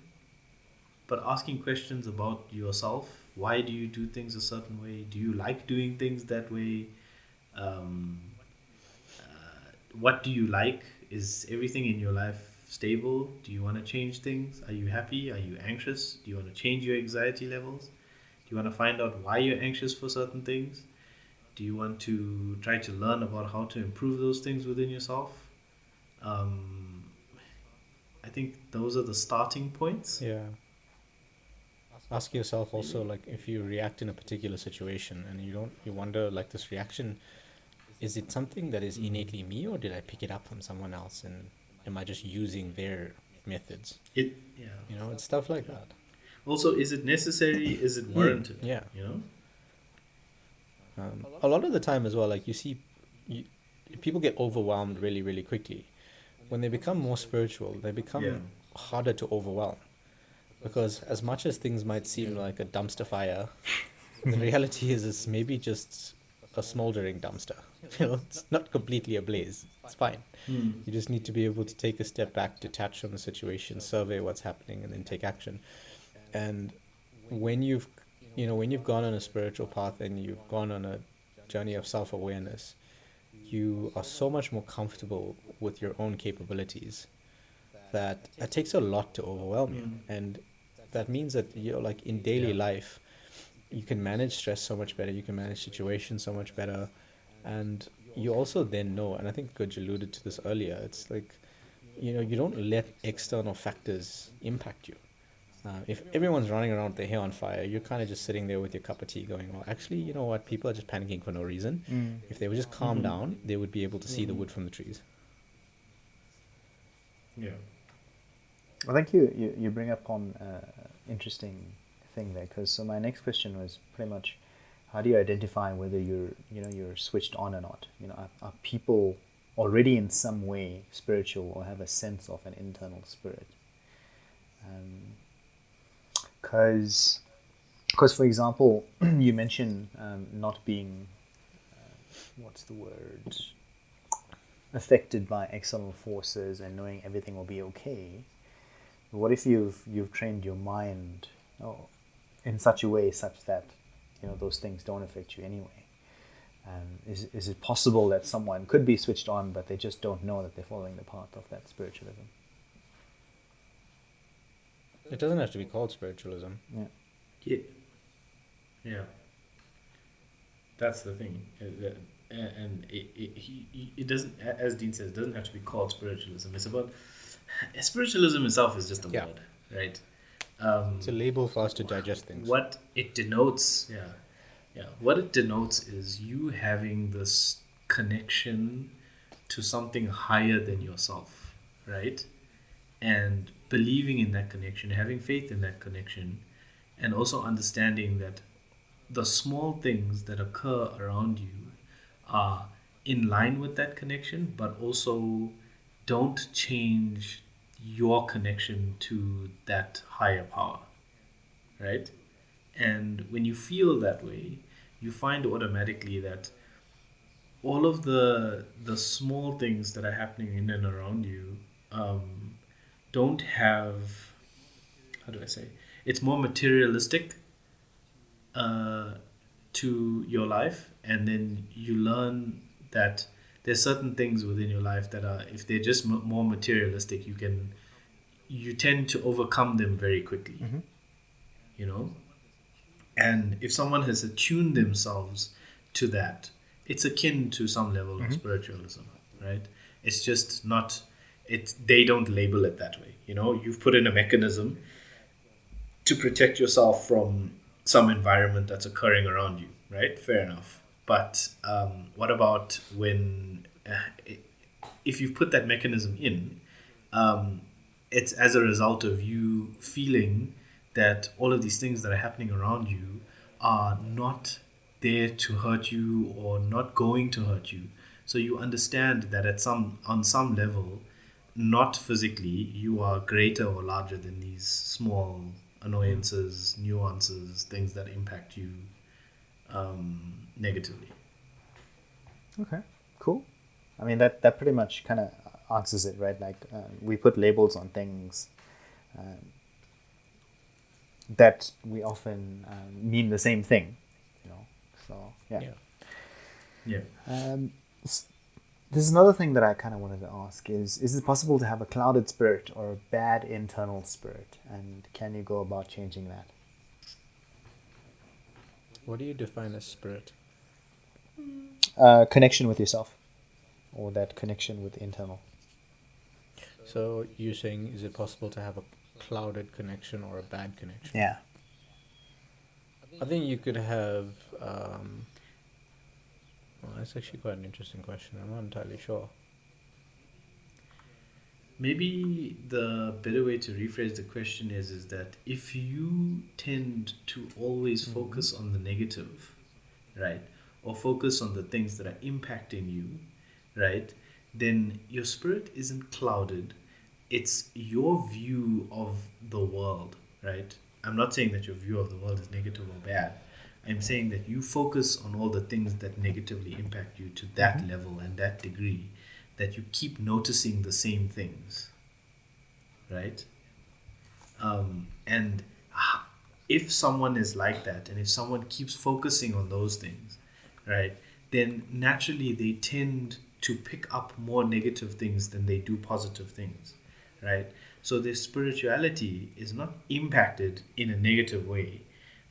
but asking questions about yourself. Why do you do things a certain way? Do you like doing things that way? Um, what do you like? Is everything in your life stable? Do you want to change things? Are you happy? Are you anxious? Do you want to change your anxiety levels? Do you want to find out why you're anxious for certain things? Do you want to try to learn about how to improve those things within yourself? Um, I think those are the starting points. Yeah. Ask yourself also, like, if you react in a particular situation and you wonder, like, this reaction, is it something that is innately me, or did I pick it up from someone else, and am I just using their methods? Yeah. It's stuff like that. Also, is it necessary? Is it warranted? Yeah. You know. A lot of the time as well, like, you, people get overwhelmed really, really quickly. When they become more spiritual, they become Yeah. harder to overwhelm, because as much as things might seem like a dumpster fire, the reality is it's maybe just a smoldering dumpster. It's not completely ablaze. It's fine. You just need to be able to take a step back, detach from the situation, survey what's happening, and then take action. And when you've gone on a spiritual path and you've gone on a journey of self-awareness, you are so much more comfortable with your own capabilities that it takes a lot to overwhelm you. And that means that you're, like, in daily life, you can manage stress so much better, you can manage situations so much better. And you also then know, and I think Gurj alluded to this earlier, it's like, you don't let external factors impact you. If everyone's running around with their hair on fire, you're kind of just sitting there with your cup of tea going, well, actually, you know what, people are just panicking for no reason. If they would just calm down, they would be able to see the wood from the trees. Yeah. I think you bring up on interesting thing there, because so my next question was pretty much, how do you identify whether you're switched on or not? Are people already in some way spiritual or have a sense of an internal spirit? Because for example, you mentioned not being what's the word, affected by external forces and knowing everything will be okay. What if you've trained your mind in such a way such that those things don't affect you anyway? Is it possible that someone could be switched on, but they just don't know that they're following the path of that spiritualism? It doesn't have to be called spiritualism. Yeah. That's the thing. And it doesn't, as Dean says, it doesn't have to be called spiritualism. It's about, spiritualism itself is just a word, right? It's a label for us to digest things. What it denotes, what it denotes is you having this connection to something higher than yourself, right? And believing in that connection, having faith in that connection, and also understanding that the small things that occur around you are in line with that connection, but also don't change your connection to that higher power, right? And when you feel that way, you find automatically that all of the small things that are happening in and around you don't have, how do I say, it's more materialistic to your life, and then you learn that there's certain things within your life that are, if they're just more materialistic, you tend to overcome them very quickly. And if someone has attuned themselves to that, it's akin to some level of spiritualism, right? It's just not, they don't label it that way. You've put in a mechanism to protect yourself from some environment that's occurring around you, right? Fair enough. But what about when, if you've put that mechanism in, it's as a result of you feeling that all of these things that are happening around you are not there to hurt you or not going to hurt you. So you understand that on some level, not physically, you are greater or larger than these small annoyances, nuances, things that impact you negatively. Okay, cool. I mean, that pretty much kind of answers it, right? Like we put labels on things that we often mean the same thing, So Yeah. This is another thing that I kind of wanted to ask is it possible to have a clouded spirit or a bad internal spirit? And can you go about changing that? What do you define as spirit? Connection with yourself, or that connection with internal. So you're saying, is it possible to have a clouded connection or a bad connection? Yeah. I think you could have... well, that's actually quite an interesting question. I'm not entirely sure. Maybe the better way to rephrase the question is that if you tend to always focus on the negative, right, or focus on the things that are impacting you, right, then your spirit isn't clouded. It's your view of the world, right? I'm not saying that your view of the world is negative or bad. I'm saying that you focus on all the things that negatively impact you to that level and that degree, that you keep noticing the same things, right? And if someone is like that, and if someone keeps focusing on those things, right, then naturally they tend to pick up more negative things than they do positive things, right? So their spirituality is not impacted in a negative way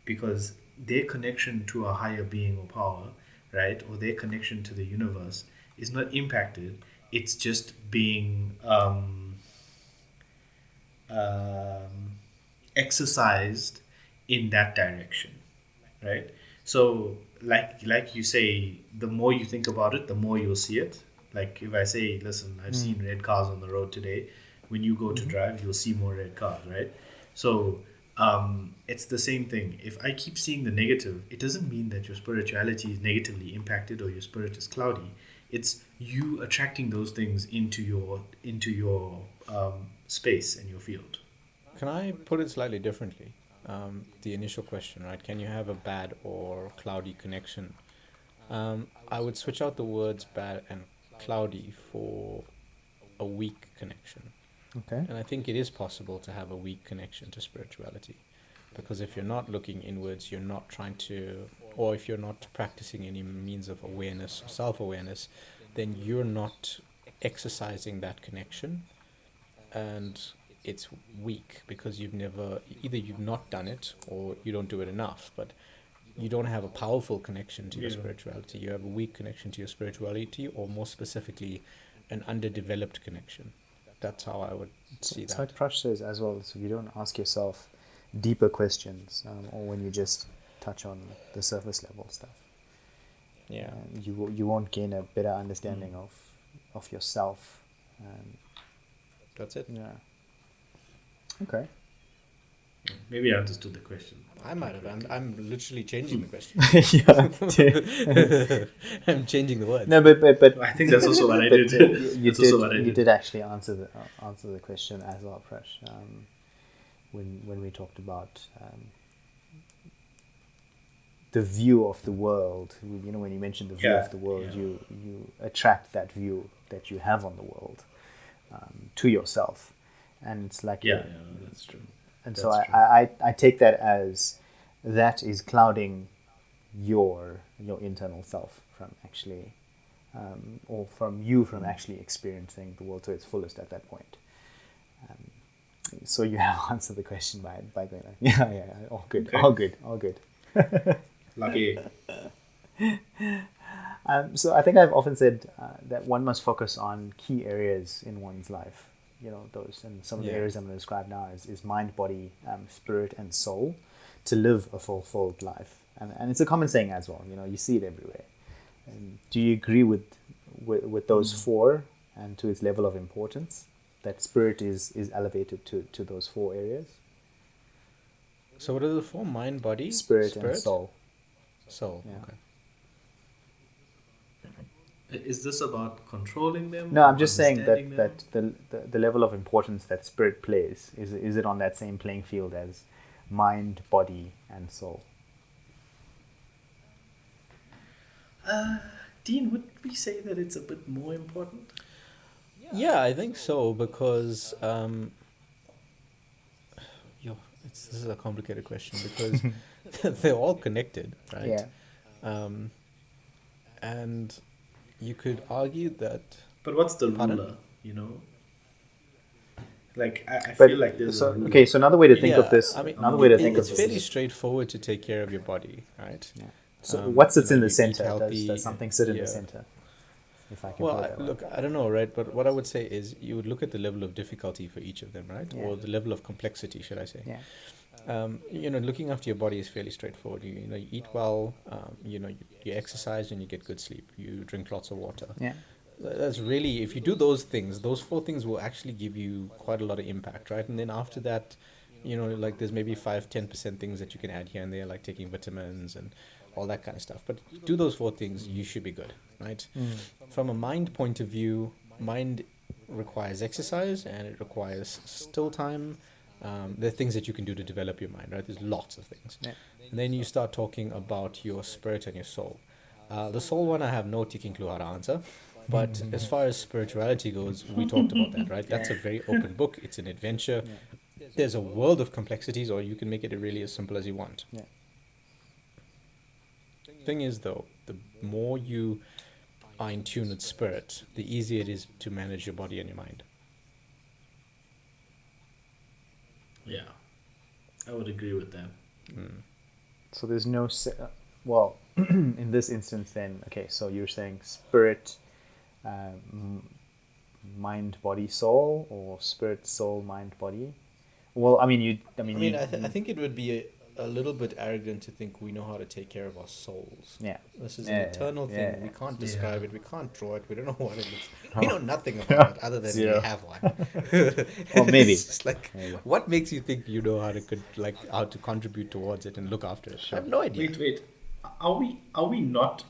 because their connection to a higher being or power, right, or their connection to the universe is not impacted. It's just being exercised in that direction, right? So like you say, the more you think about it, the more you'll see it. Like if I say, listen, I've seen red cars on the road today, when you go to drive, you'll see more red cars, right? So it's the same thing. If I keep seeing the negative, it doesn't mean that your spirituality is negatively impacted or your spirit is cloudy. It's you attracting those things into your space and your field. Can I put it slightly differently? The initial question, right? Can you have a bad or cloudy connection? I would switch out the words bad and cloudy for a weak connection. Okay. And I think it is possible to have a weak connection to spirituality. Because if you're not looking inwards, you're not trying to, or if you're not practicing any means of awareness or self-awareness, then you're not exercising that connection. And it's weak because you've not done it or you don't do it enough, but you don't have a powerful connection to your spirituality. You have a weak connection to your spirituality, or more specifically, an underdeveloped connection. That's how I would see that. It's like Prash says as well, so you don't ask yourself deeper questions, or when you just touch on the surface level stuff. Yeah. You won't gain a better understanding of yourself. That's it. Yeah. Okay. Maybe I understood the question. I might have. I'm literally changing the question. Yeah. I'm changing the words. No, but I think that's also what I did. You did actually answer the question as well, Prash. When we talked about the view of the world, when you mentioned the view of the world, you attract that view that you have on the world to yourself, and it's like that's true. And That's so true. I take that as that is clouding your internal self from actually, or from you from actually experiencing the world to its fullest at that point. So you have answered the question by going like, all good, Okay. all good. Lucky. So I think I've often said that one must focus on key areas in one's life. You know, those and some of the Yeah. areas I'm going to describe now is mind, body, spirit, and soul, to live a fulfilled life. And it's a common saying as well. You know, you see it everywhere. And do you agree with those four and to its level of importance? That spirit is elevated to those four areas: So what are the four? Mind, body, spirit and soul. Soul. Yeah. Okay. Is this about controlling them? No, or I'm just saying understanding that them? the level of importance that spirit plays is it on that same playing field as mind, body, and soul? Dean, would we say that it's a bit more important? Yeah, I think so because this is a complicated question because they're all connected, right? Yeah. And you could argue that. But what's the Pardon? ruler, you know? Like, I But feel like there's so a ruler. okay, so another way to think of this, I mean, another way to it- think of it's this. fairly Is, straightforward to take care of your body, right? so what sits you in know, the you eat center? healthy, Does something sit in yeah. the center? If I can Well, put it that way. look, I don't know, right? But what I would say is you would look at the level of difficulty for each of them, right? Yeah. Or the level of complexity, should I say? Yeah. You know, looking after your body is fairly straightforward. You know, you eat well, you know, you exercise and you get good sleep. You drink lots of water. Yeah. That's really, if you do those things, those four things will actually give you quite a lot of impact, right? And then after that, you know, like there's maybe 5-10% things that you can add here and there, like taking vitamins and all that kind of stuff. But do those four things, you should be good, right? From a mind point of view, mind requires exercise and it requires still time. There are things that you can do to develop your mind, right? There's lots of things. Yeah. And then you start talking about your spirit and your soul. The soul one, I have no ticking clue how to answer. But as far as spirituality goes, we talked about that, right? That's a very open book. It's an adventure. There's a world of complexities, or you can make it really as simple as you want. Yeah. Thing is, though, the more you are in tune with spirit, the easier it is to manage your body and your mind. Yeah, I would agree with that. So there's no well, in this instance, then okay. So you're saying spirit, mind, body, soul, or spirit, soul, mind, body. Well, I mean, I think it would be a little bit arrogant to think we know how to take care of our souls. yeah. This is Yeah, an eternal thing. yeah. We can't describe it. We can't draw it. We don't know what it looks. Oh. We know nothing about it other than Zero. we have one. Or maybe. It's just like, Maybe. what makes you think you know how to how to contribute towards it and look after it? I have no idea. Wait. Are we not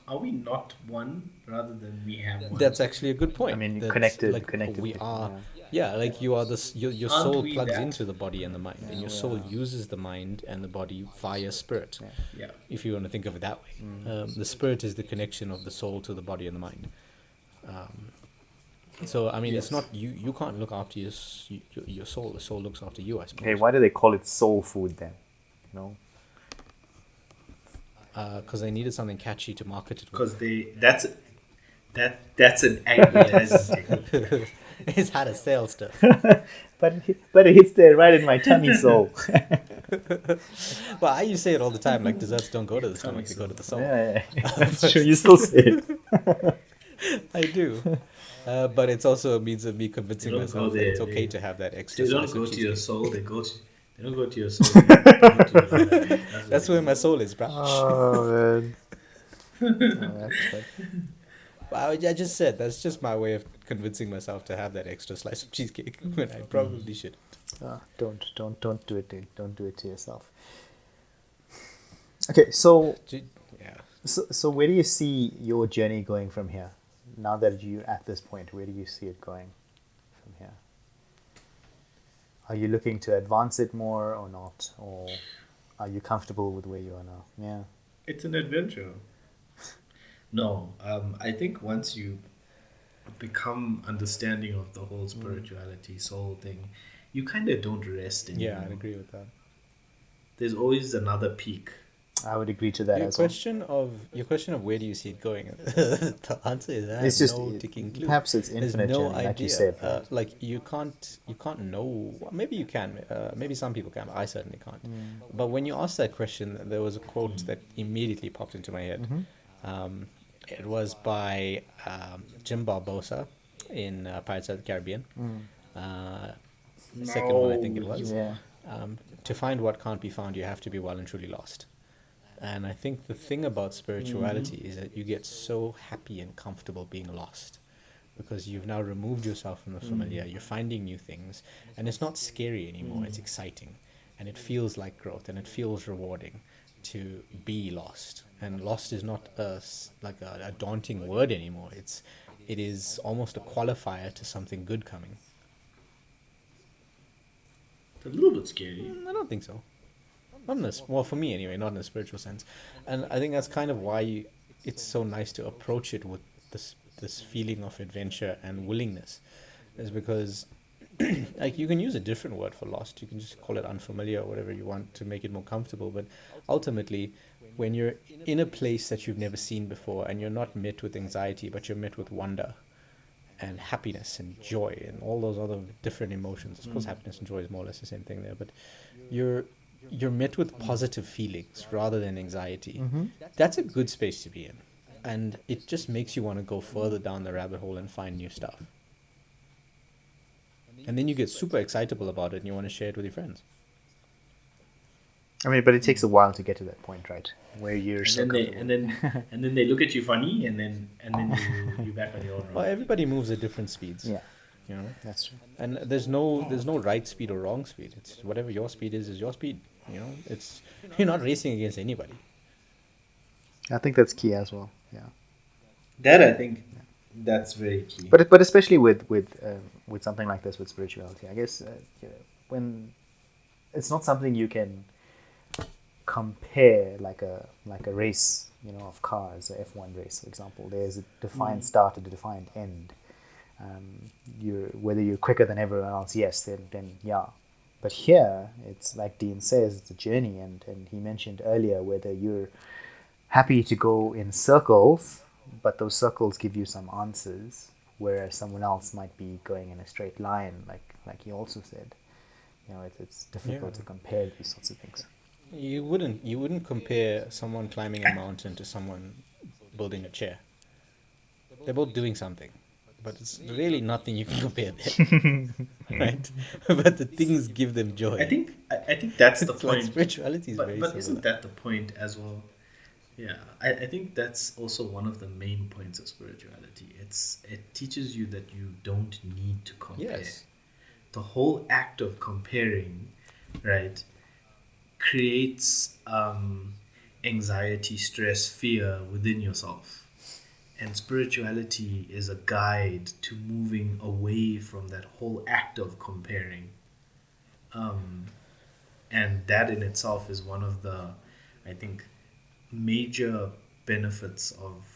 one rather than we have one? That's actually a good point. I mean, That's connected We with- are. Yeah, like you are this. Your Aren't soul we plugs that? into the body and the mind, and your soul uses the mind and the body via spirit. Yeah. If you want to think of it that way, the spirit is the connection of the soul to the body and the mind. So I mean, it's not you. You can't look after your soul. The soul looks after you, I suppose. Okay, why do they call it soul food then? No. Because they needed something catchy to market it with. Because that's an advertising. It's how to sell stuff. but it hits there right in my tummy soul. Well, I used to say it all the time. Like desserts don't go to the stomach; they go to the soul. Yeah, that's true. You still say it. I do. But it's also a means of me convincing They don't myself go that it's there, okay they- to have that extra They don't slice go of to your cheesecake. soul. They don't go to your soul. They go to your mind. That's where my soul is, bro. Oh man. I just said that's just my way of convincing myself to have that extra slice of cheesecake when I probably should. Don't do it. Dude. Don't do it to yourself. Okay, so Yeah. so where do you see your journey going from here? Now that you're at this point, where do you see it going from here? Are you looking to advance it more or not? Or are you comfortable with where you are now? Yeah. It's an adventure. No, I think once you become understanding of the whole spirituality, soul thing, you kind of don't rest anymore. Yeah, I'd agree with that. There's always another peak. I would agree to that Your as well. question of where do you see it going? The answer is I have It's just no ticking clue. perhaps it's There's infinite no journey, like you idea. said. Right? Like you can't know. Maybe you can. Maybe some people can. But I certainly can't. But when you asked that question, there was a quote that immediately popped into my head. It was by Jim Barbosa in Pirates of the Caribbean. The second one, I think it was. Yeah. To find what can't be found, you have to be well and truly lost. And I think the thing about spirituality is that you get so happy and comfortable being lost because you've now removed yourself from the familiar. You're finding new things, and it's not scary anymore. It's exciting, and it feels like growth, and it feels rewarding to be lost. And lost is not a daunting word anymore. It is almost a qualifier to something good coming. It's a little bit scary. I don't think so. Not in well, for me anyway, not in a spiritual sense. And I think that's kind of why it's so nice to approach it with this feeling of adventure and willingness, is because like you can use a different word for lost. You can just call it unfamiliar or whatever you want to make it more comfortable. But ultimately, when you're in a place that you've never seen before and you're not met with anxiety, but you're met with wonder and happiness and joy and all those other different emotions. I suppose happiness and joy is more or less the same thing there, but you're met with positive feelings rather than anxiety. That's a good space to be in. And it just makes you want to go further down the rabbit hole and find new stuff. And then you get super excitable about it and you want to share it with your friends. I mean, but it takes a while to get to that point, right? Where you're so And then they look at you funny, and then you back on your own. Well, everybody moves at different speeds. Yeah, You know? that's true. And there's no right speed or wrong speed. It's whatever your speed is your speed. You know, it's you're not racing against anybody. I think that's key as well. Yeah. That I think that's very key. But especially with something like this, with spirituality, I guess when it's not something you can compare like a race, of cars, a F1 race, for example. There's a defined start and a defined end. Whether you're quicker than everyone else, yes, then yeah. But here, it's like Dean says, it's a journey, and he mentioned earlier whether you're happy to go in circles, but those circles give you some answers, whereas someone else might be going in a straight line, like he also said. It's difficult to compare these sorts of things. You wouldn't compare someone climbing a mountain to someone building a chair. They're both doing something, but it's really nothing you can compare there, right? But the things give them joy. I think that's the It's like point. spirituality is very But similar. isn't that the point as well? Yeah, I think that's also one of the main points of spirituality. It teaches you that you don't need to compare. Yes. The whole act of comparing, right, creates anxiety, stress, fear within yourself. And spirituality is a guide to moving away from that whole act of comparing. And that in itself is one of the, I think, major benefits of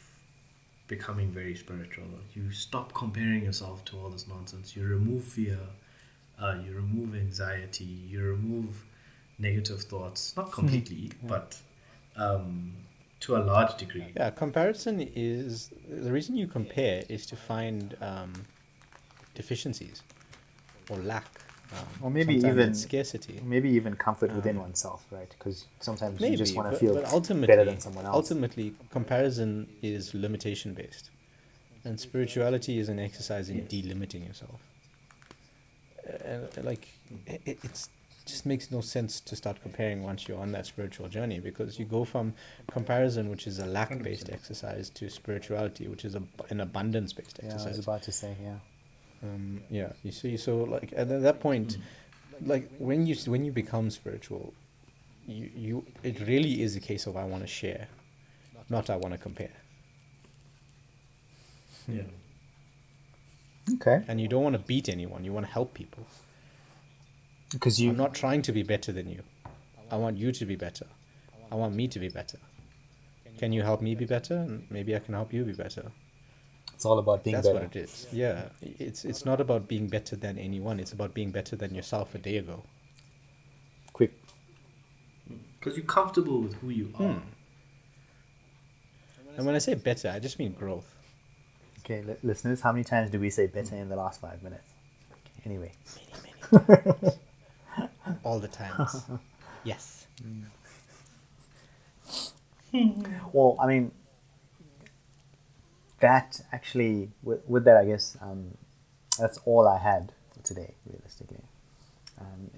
becoming very spiritual. You stop comparing yourself to all this nonsense. You remove fear, you remove anxiety, you remove negative thoughts. Not completely, but to a large degree. Yeah, comparison is the reason you compare is to find deficiencies or lack, Or maybe sometimes even it's scarcity. Maybe even comfort within oneself, right? Because sometimes you just want to but feel ultimately, better than someone else. Ultimately, comparison is limitation based, and spirituality is an exercise in delimiting yourself. And it just makes no sense to start comparing once you're on that spiritual journey, because you go from comparison, which is a lack based exercise, to spirituality, which is an abundance based Yeah, I exercise. was about to say, yeah. Yeah, you see, so like at that point, like when you become spiritual, it really is a case of I want to share, not I want to compare. Yeah. Okay. And you don't want to beat anyone, you want to help people. Because I'm not trying to be better than you. I want you to be better. I want me to be better. Can you help me be better? And maybe I can help you be better. it's all about being That's better. what it is. Yeah, it's not about being better than anyone. It's about being better than yourself a day ago. Quick Because you're comfortable with who you are. And when I say better, I just mean growth. Okay, listeners, how many times do we say better in the last 5 minutes? Anyway. Many. All the times. Yes. Well, I mean, that actually, with that, I guess that's all I had for today, realistically.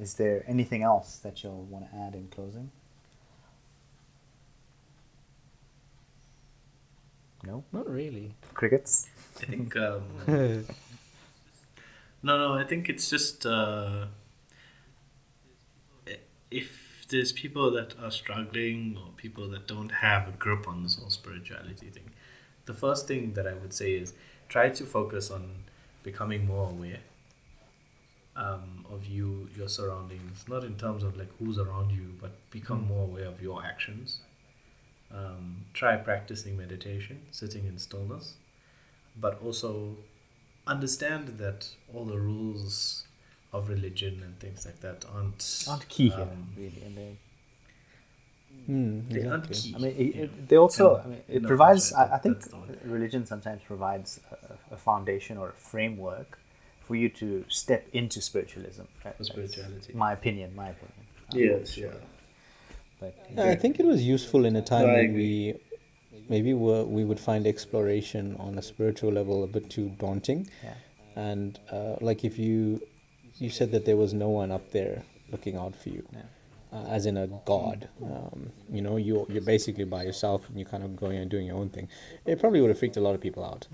Is there anything else that you'll want to add in closing? No? Not really. Crickets? I think no, I think it's just if there's people that are struggling or people that don't have a grip on this whole spirituality thing, the first thing that I would say is try to focus on becoming more aware of your surroundings, not in terms of like who's around you, but become more aware of your actions. Try practicing meditation, sitting in stillness, but also understand that all the rules of religion and things like that aren't Key here, really. And they aren't Exactly. key. I mean, you know. they also, And- I mean, and it not provides, much, I think that's the word. religion sometimes provides a foundation or a framework for you to step into spiritualism. Right? For spirituality. My opinion. Yes, yeah. But Yeah, I think it was useful in a time No, I when agree. we would find exploration on a spiritual level a bit too daunting. yeah. And like if you said that there was no one up there looking out for you, Yeah. as in a god. You know, you're basically by yourself and you're kind of going and doing your own thing. It probably would have freaked a lot of people out,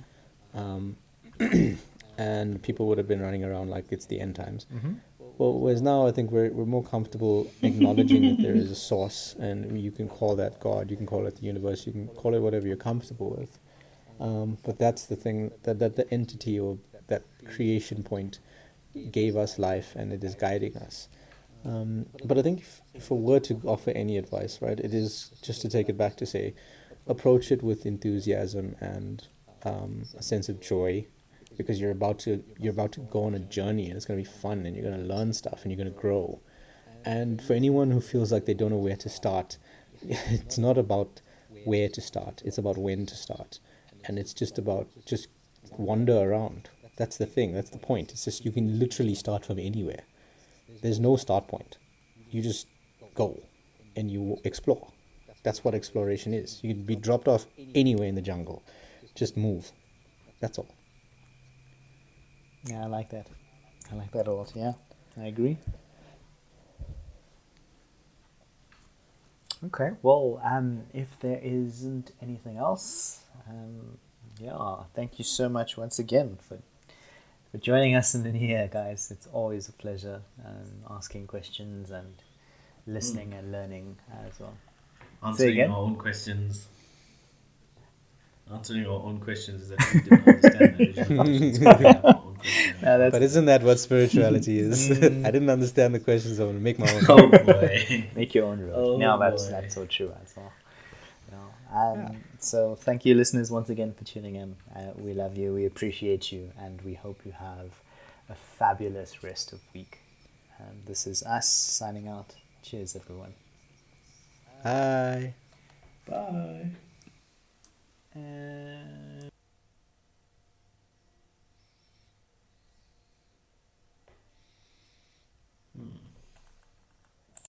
and people would have been running around like it's the end times. Well, whereas now I think we're more comfortable acknowledging that there is a source, and you can call that God, you can call it the universe, you can call it whatever you're comfortable with. But that's the thing, that the entity or that creation point gave us life and it is guiding us. But I think if I were to offer any advice, right, it is just to take it back to say, approach it with enthusiasm and a sense of joy, because you're about to go on a journey and it's going to be fun and you're going to learn stuff and you're going to grow. And for anyone who feels like they don't know where to start, it's not about where to start, it's about when to start. And it's just about just wander around. That's the thing, that's the point. It's just you can literally start from anywhere. There's no start point. You just go and you explore. That's what exploration is. You can be dropped off anywhere in the jungle. Just move. That's all. Yeah, I like that. I like that a lot. Yeah, I agree. Okay. Well, if there isn't anything else, yeah, thank you so much once again for joining us in the new year, guys. It's always a pleasure asking questions and listening and learning as well. Answering again? our own questions. Answering our own questions that we didn't understand the original questions. We have our own questions. No, that's But isn't that what spirituality is? I didn't understand the questions, I want to make my own. Oh boy. make your own road. Oh, no, that's boy. so true as well. So thank you, listeners, once again for tuning in. We love you, we appreciate you, and we hope you have a fabulous rest of week. This is us signing out. Cheers, everyone. Hi. Bye.